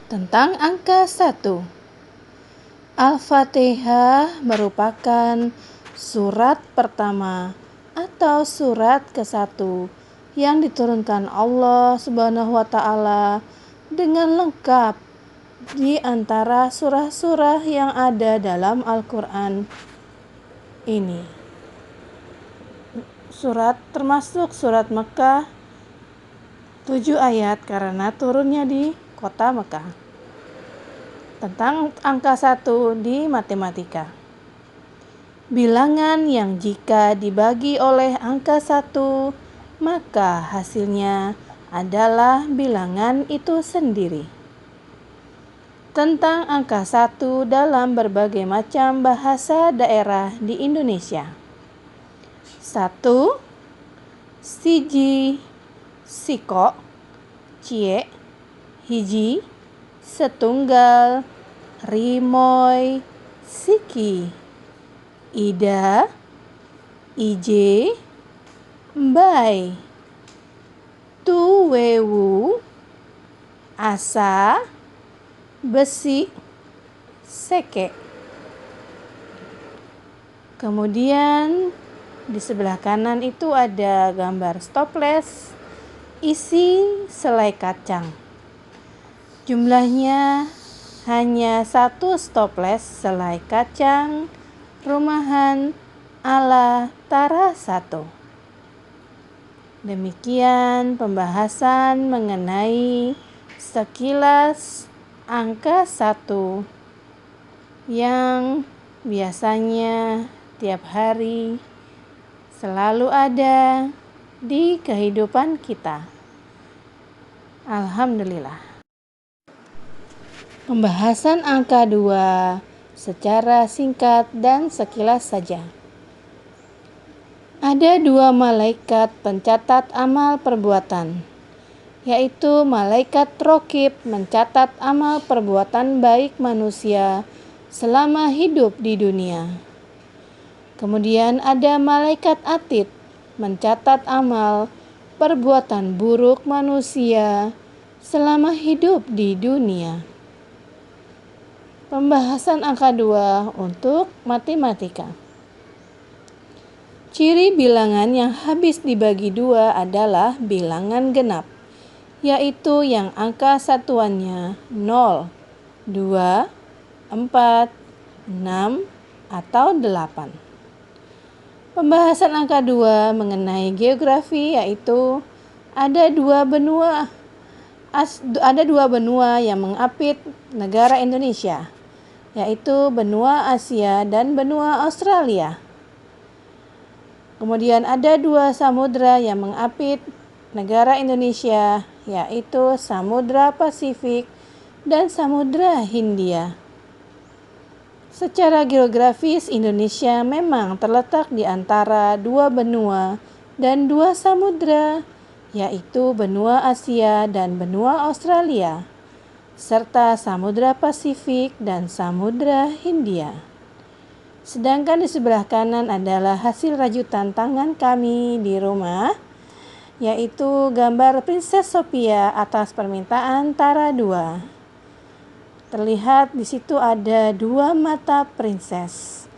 Tentang angka 1. Al-Fatihah merupakan surat pertama atau surat ke-1 yang diturunkan Allah Subhanahu wa Ta'ala dengan lengkap di antara surah-surah yang ada dalam Al-Quran ini. Surat termasuk surat Mekah 7 ayat karena turunnya di kota Mekah. Tentang angka 1 di matematika. Bilangan yang jika dibagi oleh angka 1, maka hasilnya adalah bilangan itu sendiri. Tentang angka 1 dalam berbagai macam bahasa daerah di Indonesia. 1. Siji, siko, cie, hiji, setunggal, rimoy, siki, ida, ije, mbai, tuwewu, asa, besi, seke. Kemudian di sebelah kanan itu ada gambar stoples isi selai kacang. Jumlahnya hanya 1 stoples selai kacang rumahan ala Tara 1. Demikian pembahasan mengenai sekilas angka 1 yang biasanya tiap hari selalu ada di kehidupan kita. Alhamdulillah. Pembahasan angka 2 secara singkat dan sekilas saja. Ada 2 malaikat pencatat amal perbuatan, yaitu malaikat rokib mencatat amal perbuatan baik manusia selama hidup di dunia. Kemudian ada malaikat atid mencatat amal perbuatan buruk manusia selama hidup di dunia. Pembahasan angka 2 untuk matematika. Ciri bilangan yang habis dibagi 2 adalah bilangan genap, yaitu yang angka satuannya 0, 2, 4, 6, atau 8. Pembahasan angka 2 mengenai geografi, yaitu ada dua benua yang mengapit negara Indonesia, yaitu benua Asia dan benua Australia. Kemudian ada 2 samudra yang mengapit negara Indonesia, yaitu Samudra Pasifik dan Samudra Hindia. Secara geografis, Indonesia memang terletak di antara 2 benua dan 2 samudra, yaitu benua Asia dan benua Australia, serta Samudra Pasifik dan Samudra Hindia. Sedangkan di sebelah kanan adalah hasil rajutan tangan kami di rumah, yaitu gambar Princess Sophia atas permintaan Tara 2. Terlihat di situ ada 2 mata princess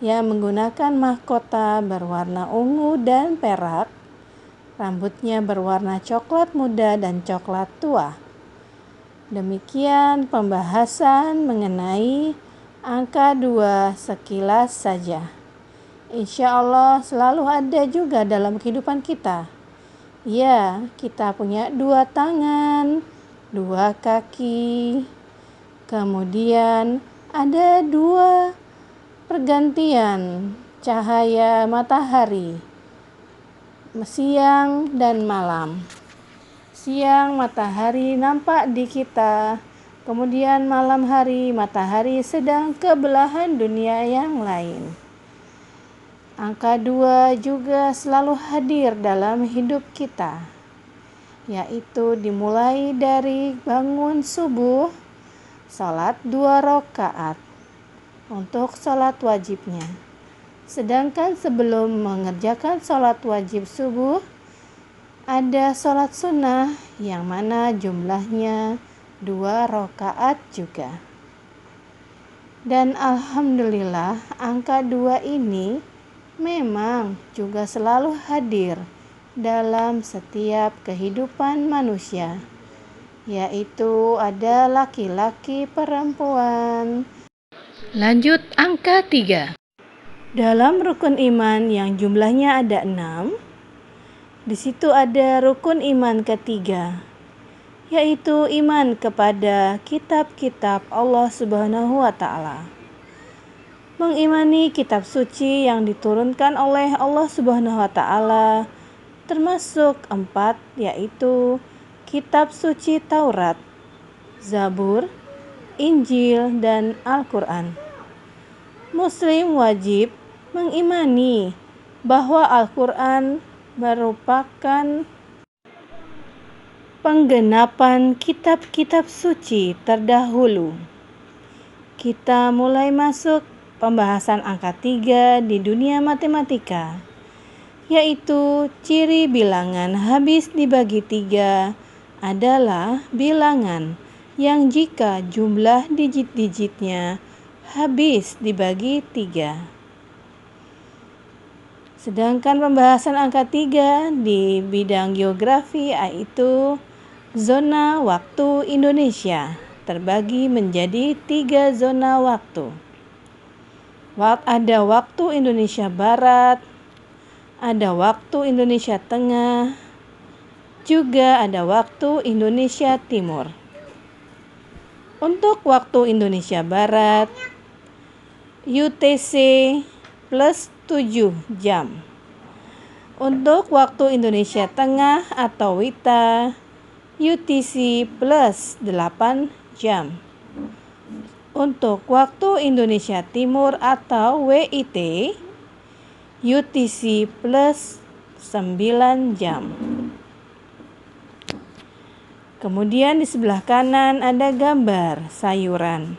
yang menggunakan mahkota berwarna ungu dan perak. Rambutnya berwarna coklat muda dan coklat tua. Demikian pembahasan mengenai angka 2 sekilas saja. Insya Allah selalu ada juga dalam kehidupan kita. Ya, kita punya 2 tangan, 2 kaki. Kemudian ada 2 pergantian cahaya matahari, siang dan malam. Siang matahari nampak di kita, kemudian malam hari matahari sedang ke belahan dunia yang lain. Angka 2 juga selalu hadir dalam hidup kita, yaitu dimulai dari bangun subuh, salat 2 rakaat untuk salat wajibnya. Sedangkan sebelum mengerjakan salat wajib subuh, ada salat sunnah yang mana jumlahnya 2 rakaat juga. Dan alhamdulillah angka 2 ini memang juga selalu hadir dalam setiap kehidupan manusia, yaitu ada laki-laki, perempuan. Lanjut angka 3. Dalam rukun iman yang jumlahnya ada 6, di situ ada rukun iman ketiga, yaitu iman kepada kitab-kitab Allah Subhanahu wa Ta'ala. Mengimani kitab suci yang diturunkan oleh Allah Subhanahu wa Ta'ala, termasuk 4, yaitu kitab suci Taurat, Zabur, Injil, dan Al-Quran. Muslim wajib mengimani bahwa Al-Quran merupakan penggenapan kitab-kitab suci terdahulu. Kita mulai masuk pembahasan angka 3 di dunia matematika, yaitu ciri bilangan habis dibagi 3 adalah bilangan yang jika jumlah digit-digitnya habis dibagi 3. Sedangkan pembahasan angka 3 di bidang geografi yaitu zona waktu Indonesia terbagi menjadi 3 zona waktu. Ada waktu Indonesia Barat, ada waktu Indonesia Tengah, juga ada waktu Indonesia Timur. Untuk waktu Indonesia Barat, UTC plus 7 jam. Untuk waktu Indonesia Tengah atau WITA, UTC plus 8 jam. Untuk waktu Indonesia Timur atau WIT, UTC plus 9 jam. Kemudian di sebelah kanan ada gambar sayuran.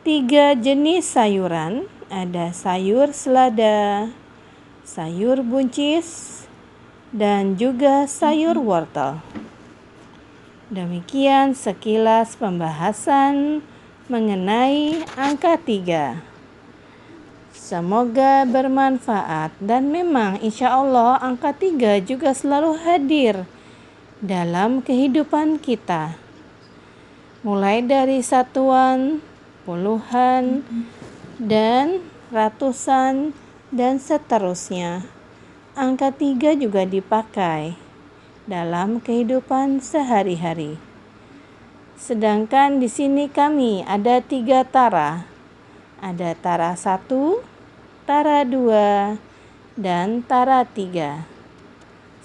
3 jenis sayuran, ada sayur selada, sayur buncis, dan juga sayur wortel. Demikian sekilas pembahasan mengenai angka 3. Semoga bermanfaat dan memang insya Allah angka 3 juga selalu hadir dalam kehidupan kita. Mulai dari satuan, puluhan, dan ratusan, dan seterusnya. Angka 3 juga dipakai dalam kehidupan sehari-hari. Sedangkan di sini kami ada 3 tara. Ada tara 1, tara 2, dan tara 3.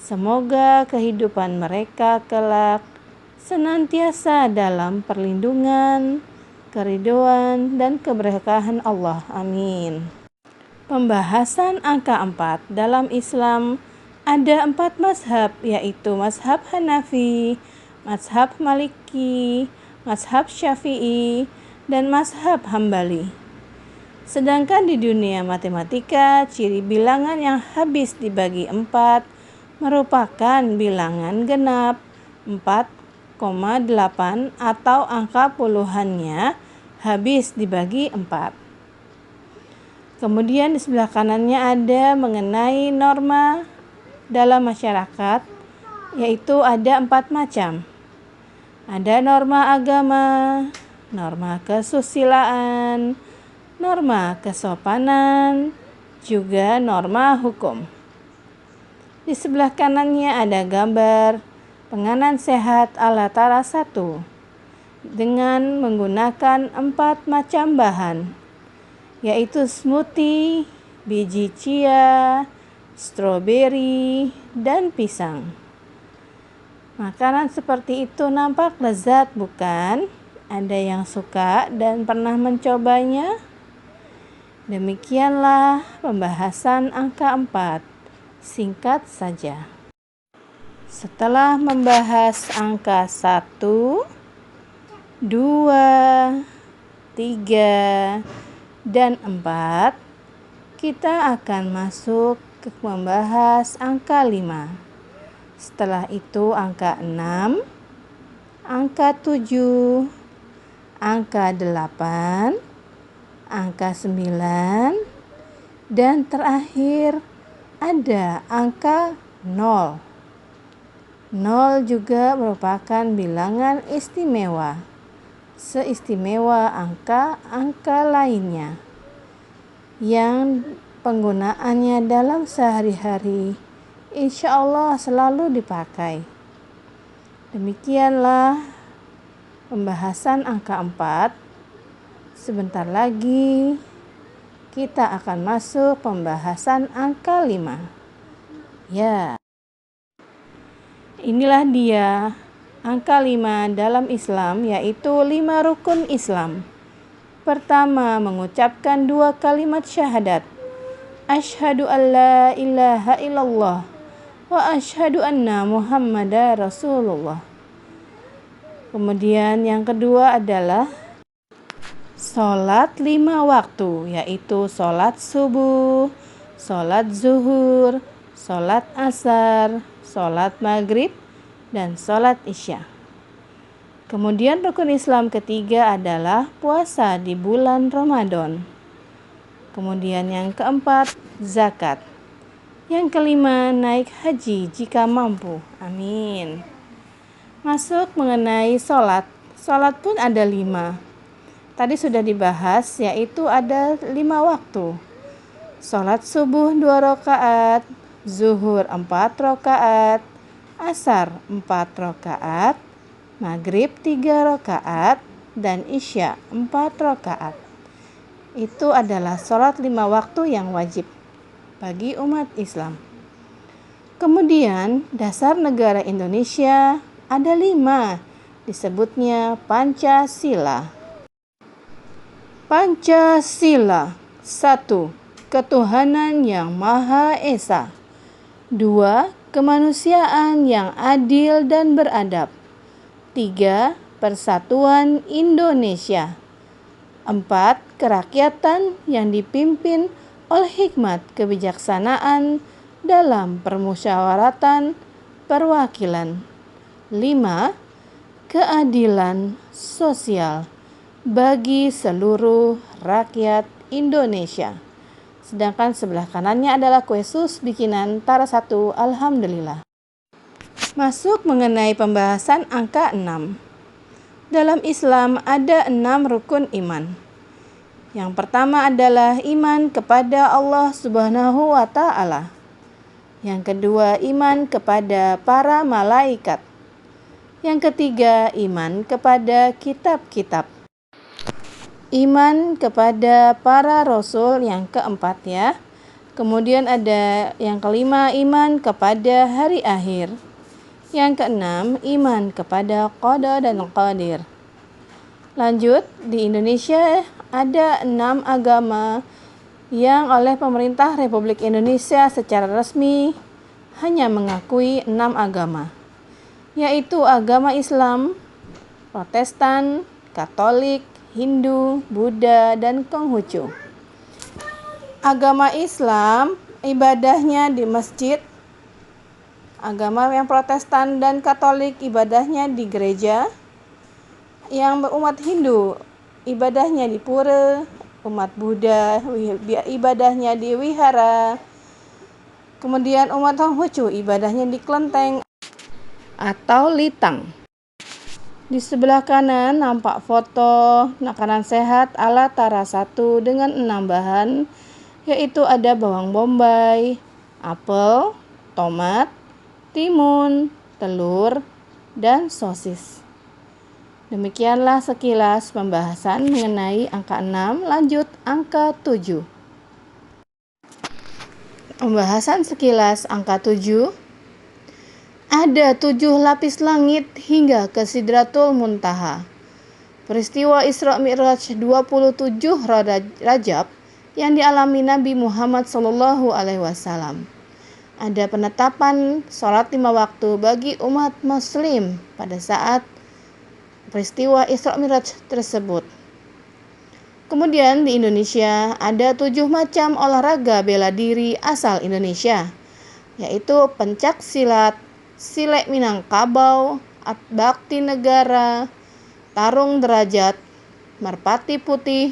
Semoga kehidupan mereka kelak senantiasa dalam perlindungan, keridhaan, dan keberkahan Allah. Amin. Pembahasan angka 4 dalam Islam ada 4 mazhab, yaitu mazhab Hanafi, mazhab Maliki, mazhab Syafi'i, dan mazhab Hambali. Sedangkan di dunia matematika, ciri bilangan yang habis dibagi 4 merupakan bilangan genap 4,8 atau angka puluhannya habis dibagi 4. Kemudian di sebelah kanannya ada mengenai norma dalam masyarakat, yaitu ada 4 macam. Ada norma agama, norma kesusilaan, norma kesopanan, juga norma hukum. Di sebelah kanannya ada gambar penganan sehat ala tara 1 dengan menggunakan 4 macam bahan, yaitu smoothie, biji chia, stroberi, dan pisang. Makanan seperti itu nampak lezat, bukan? Ada yang suka dan pernah mencobanya? Demikianlah pembahasan angka 4. Singkat saja. Setelah membahas angka 1, 2, 3, dan 4, kita akan masuk ke membahas angka 5. Setelah itu angka 6, angka 7, angka 8, angka 9, dan terakhir ada angka 0. 0 juga merupakan bilangan istimewa, seistimewa angka-angka lainnya yang penggunaannya dalam sehari-hari insya Allah selalu dipakai. Demikianlah pembahasan angka 4. Sebentar lagi kita akan masuk pembahasan angka 5. Ya, inilah dia angka 5 dalam Islam, yaitu 5 rukun Islam. Pertama, mengucapkan 2 kalimat syahadat. Asyhadu an la ilaha illallah wa asyhadu anna Muhammadar Rasulullah. Kemudian yang kedua adalah sholat 5 waktu, yaitu sholat subuh, sholat zuhur, sholat asar, sholat maghrib, dan sholat isya. Kemudian rukun Islam ketiga adalah puasa di bulan Ramadan. Kemudian yang keempat, zakat. Yang kelima, naik haji jika mampu. Amin. Masuk mengenai sholat. Sholat pun ada 5. Tadi sudah dibahas, yaitu ada 5 waktu. Sholat subuh 2 rakaat, zuhur 4 rakaat, asar 4 rakaat, maghrib 3 rakaat, dan isya 4 rakaat. Itu adalah sholat 5 waktu yang wajib bagi umat Islam. Kemudian dasar negara Indonesia ada 5, disebutnya Pancasila. Pancasila. 1. Ketuhanan yang Maha Esa. 2. Kemanusiaan yang adil dan beradab. 3. Persatuan Indonesia. 4. Kerakyatan yang dipimpin oleh hikmat kebijaksanaan dalam permusyawaratan perwakilan. 5. Keadilan sosial bagi seluruh rakyat Indonesia. Sedangkan sebelah kanannya adalah kue sus bikinan Tara 1. Alhamdulillah. Masuk mengenai pembahasan angka 6. Dalam Islam ada 6 rukun iman. Yang pertama adalah iman kepada Allah Subhanahu wa Ta'ala. Yang kedua, iman kepada para malaikat. Yang ketiga, iman kepada kitab-kitab. Iman kepada para rasul, yang keempat ya. Kemudian ada yang kelima, iman kepada hari akhir. Yang keenam, iman kepada qada dan qadir. Lanjut, di Indonesia ada 6 agama yang oleh pemerintah Republik Indonesia secara resmi hanya mengakui 6 agama, yaitu agama Islam, Protestan, Katolik, Hindu, Buddha, dan Konghucu. Agama Islam ibadahnya di masjid. Agama yang Protestan dan Katolik ibadahnya di gereja. Yang berumat Hindu ibadahnya di pura. Umat Buddha ibadahnya di wihara. Kemudian umat Konghucu ibadahnya di kelenteng atau litang. Di sebelah kanan nampak foto makanan sehat ala Tara 1 dengan 6 bahan, yaitu ada bawang bombay, apel, tomat, timun, telur, dan sosis. Demikianlah sekilas pembahasan mengenai angka 6. Lanjut angka 7. Pembahasan sekilas angka 7. Ada 7 lapis langit hingga ke Sidratul Muntaha. Peristiwa Isra Mi'raj 27 Rajab yang dialami Nabi Muhammad SAW. Ada penetapan sholat 5 waktu bagi umat muslim pada saat peristiwa Isra Mi'raj tersebut. Kemudian di Indonesia ada 7 macam olahraga bela diri asal Indonesia, yaitu pencak silat, silek Minangkabau, bakti negara, tarung derajat, merpati putih,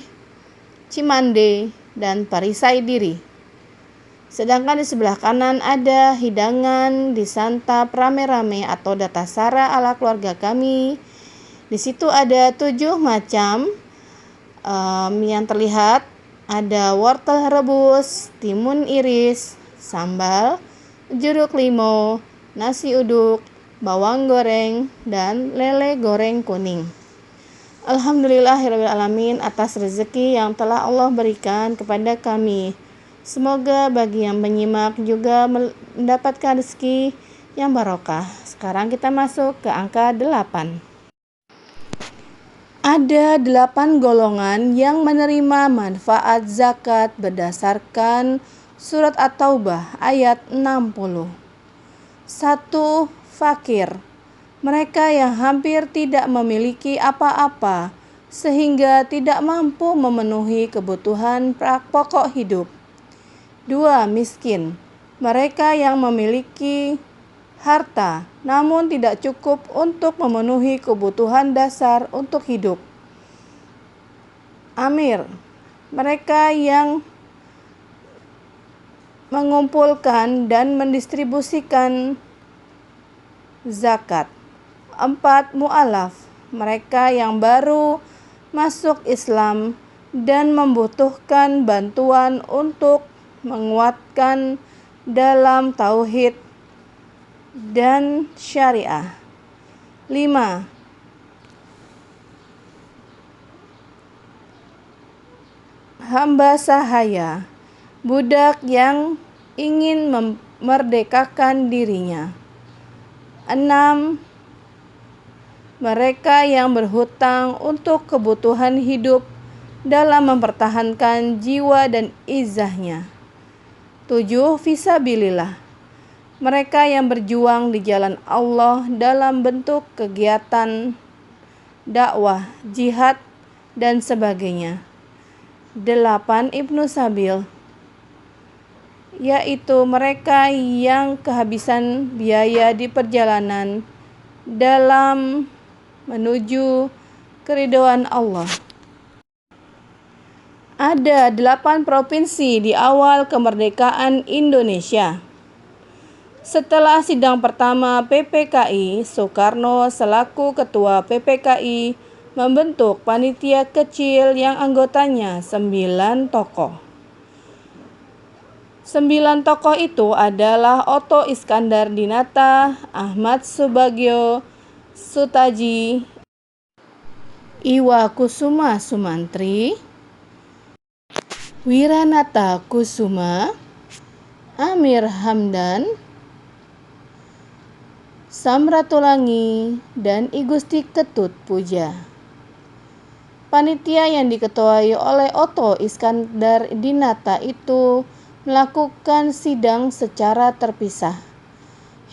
cimande, dan perisai diri. Sedangkan di sebelah kanan ada hidangan disantap rame-rame atau datasara ala keluarga kami. Di situ ada 7 macam yang terlihat. Ada wortel rebus, timun iris, sambal, jeruk limau, nasi uduk, bawang goreng, dan lele goreng kuning. Alhamdulillahirrahmanirrahim atas rezeki yang telah Allah berikan kepada kami. Semoga bagi yang menyimak juga mendapatkan rezeki yang barokah. Sekarang kita masuk ke angka 8. Ada 8 golongan yang menerima manfaat zakat berdasarkan surat At-Taubah ayat 60. 1. Fakir. Mereka yang hampir tidak memiliki apa-apa sehingga tidak mampu memenuhi kebutuhan pokok hidup. 2. Miskin. Mereka yang memiliki harta namun tidak cukup untuk memenuhi kebutuhan dasar untuk hidup. Amir. Mereka yang mengumpulkan dan mendistribusikan zakat. 4. Mu'alaf. Mereka yang baru masuk Islam dan membutuhkan bantuan untuk menguatkan dalam tauhid dan syariah. 5. Hamba sahaya, budak yang ingin memerdekakan dirinya. 6. Mereka yang berhutang untuk kebutuhan hidup dalam mempertahankan jiwa dan izahnya. 7. Fisabilillah. Mereka yang berjuang di jalan Allah dalam bentuk kegiatan dakwah, jihad, dan sebagainya. 8. Ibnu Sabil, yaitu mereka yang kehabisan biaya di perjalanan dalam menuju keridhaan Allah. Ada 8 provinsi di awal kemerdekaan Indonesia. Setelah sidang pertama PPKI, Soekarno selaku ketua PPKI membentuk panitia kecil yang anggotanya 9 tokoh. 9 tokoh itu adalah Oto Iskandar Dinata, Ahmad Subagio, Sutaji, Iwa Kusuma Sumantri, Wiranata Kusuma, Amir Hamdan, Samratulangi, dan I Gusti Ketut Puja. Panitia yang diketuai oleh Oto Iskandar Dinata itu melakukan sidang secara terpisah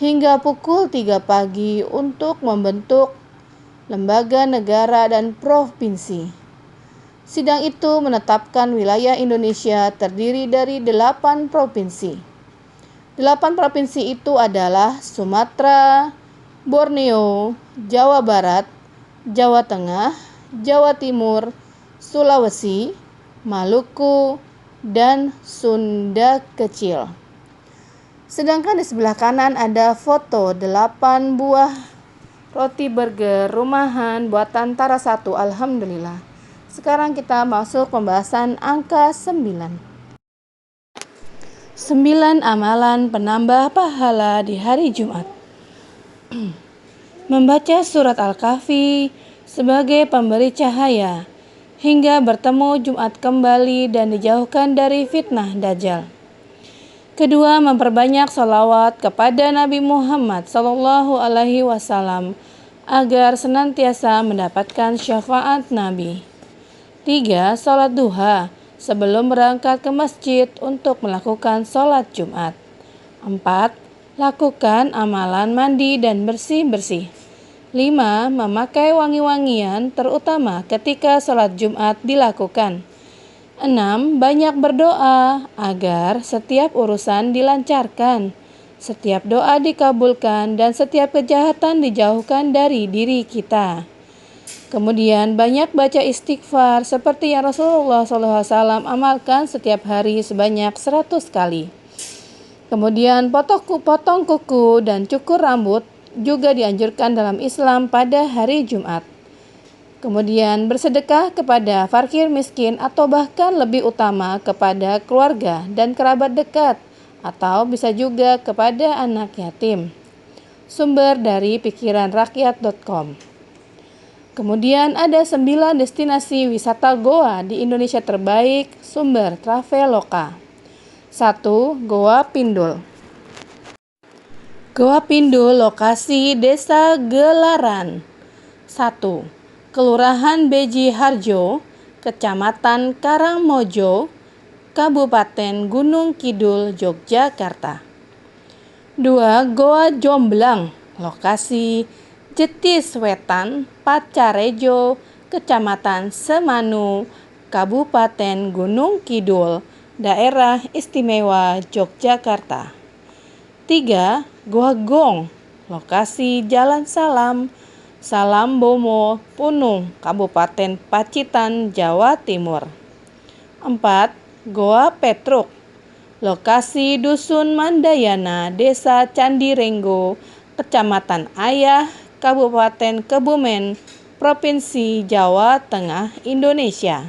hingga pukul 3 pagi untuk membentuk lembaga negara dan provinsi. Sidang itu menetapkan wilayah Indonesia terdiri dari 8 provinsi. 8 provinsi itu adalah Sumatera, Borneo, Jawa Barat, Jawa Tengah, Jawa Timur, Sulawesi, Maluku, dan Sunda Kecil. Sedangkan di sebelah kanan ada foto 8 buah roti burger rumahan buatan Tara 1. Alhamdulillah. Sekarang kita masuk pembahasan angka 9. 9 amalan penambah pahala di hari Jumat. Membaca surat Al-Kahfi sebagai pemberi cahaya hingga bertemu Jumat kembali dan dijauhkan dari fitnah Dajjal. Kedua, memperbanyak salawat kepada Nabi Muhammad SAW agar senantiasa mendapatkan syafaat Nabi. 3. Salat duha sebelum berangkat ke masjid untuk melakukan sholat Jumat. 4. Lakukan amalan mandi dan bersih-bersih. 5. Memakai wangi-wangian terutama ketika sholat Jumat dilakukan. 6. Banyak berdoa agar setiap urusan dilancarkan. Setiap doa dikabulkan dan setiap kejahatan dijauhkan dari diri kita. Kemudian banyak baca istighfar seperti yang Rasulullah SAW amalkan setiap hari sebanyak 100 kali. Kemudian potong kuku dan cukur rambut juga dianjurkan dalam Islam pada hari Jumat. Kemudian bersedekah kepada fakir miskin atau bahkan lebih utama kepada keluarga dan kerabat dekat atau bisa juga kepada anak yatim. Sumber dari pikiranrakyat.com. Kemudian ada 9 destinasi wisata goa di Indonesia terbaik, sumber Traveloka. 1. Goa Pindul. Goa Pindul lokasi Desa Gelaran. 1. Kelurahan Beji Harjo, Kecamatan Karangmojo, Kabupaten Gunung Kidul, Yogyakarta. 2. Goa Jomblang, lokasi Jetis Wetan, Pacarejo, Kecamatan Semanu, Kabupaten Gunung Kidul, Daerah Istimewa Yogyakarta. 3. Goa Gong, lokasi Jalan Salam, Salambomo, Punung, Kabupaten Pacitan, Jawa Timur. 4. Goa Petruk, lokasi Dusun Mandayana, Desa Candirenggo, Kecamatan Ayah, Kabupaten Kebumen, Provinsi Jawa Tengah, Indonesia.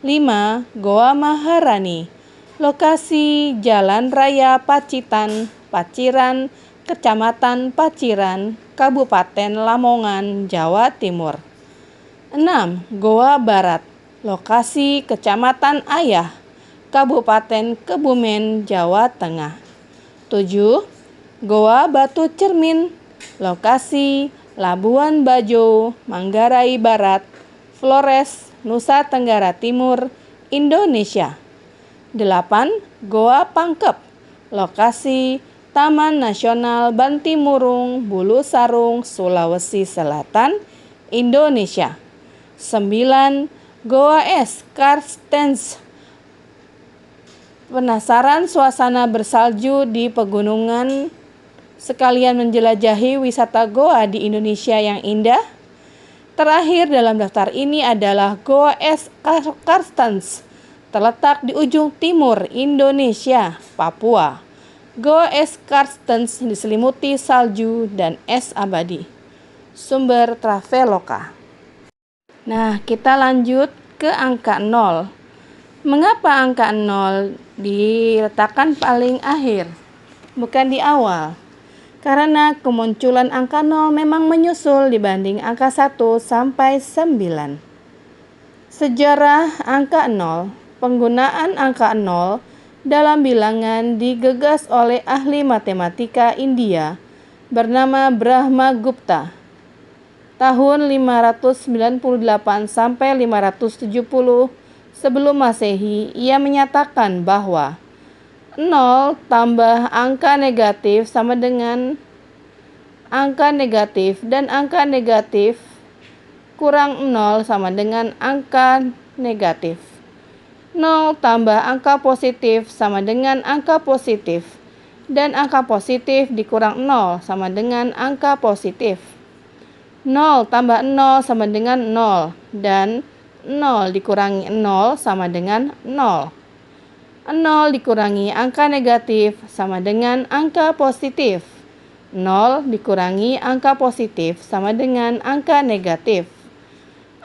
5. Goa Maharani, lokasi Jalan Raya Pacitan, Paciran, Kecamatan Paciran, Kabupaten Lamongan, Jawa Timur. 6. Goa Barat, lokasi Kecamatan Ayah, Kabupaten Kebumen, Jawa Tengah. 7. Goa Batu Cermin, lokasi Labuan Bajo, Manggarai Barat, Flores, Nusa Tenggara Timur, Indonesia. 8. Goa Pangkep, lokasi Taman Nasional Bantimurung, Bulu Sarung, Sulawesi Selatan, Indonesia. 9. Goa Es Karstens, penasaran suasana bersalju di pegunungan sekalian menjelajahi wisata goa di Indonesia yang indah? Terakhir dalam daftar ini adalah Goa Es Karstens, terletak di ujung timur Indonesia, Papua. Goa Es Karstens diselimuti salju dan es abadi. Sumber Traveloka. Nah, kita lanjut ke angka 0. Mengapa angka 0 diletakkan paling akhir, bukan di awal? Karena kemunculan angka 0 memang menyusul dibanding angka 1 sampai 9. Sejarah angka 0. Penggunaan angka 0 dalam bilangan digegas oleh ahli matematika India bernama Brahma Gupta. Tahun 598 sampai 570 sebelum Masehi, ia menyatakan bahwa 0 tambah angka negatif sama dengan angka negatif dan angka negatif kurang 0 sama dengan angka negatif. 0 tambah angka positif sama dengan angka positif dan angka positif dikurang 0 sama dengan angka positif. 0 tambah 0 sama dengan 0 dan 0 dikurangi 0 sama dengan 0. 0 dikurangi angka negatif sama dengan angka positif. 0 dikurangi angka positif sama dengan angka negatif.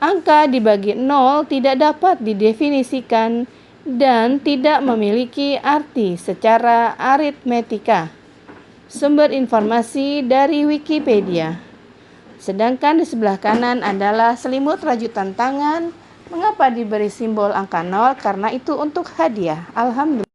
Angka dibagi 0 tidak dapat didefinisikan dan tidak memiliki arti secara aritmetika. Sumber informasi dari Wikipedia. Sedangkan di sebelah kanan adalah selimut rajutan tangan. Mengapa diberi simbol angka 0? Karena itu untuk hadiah. Alhamdulillah.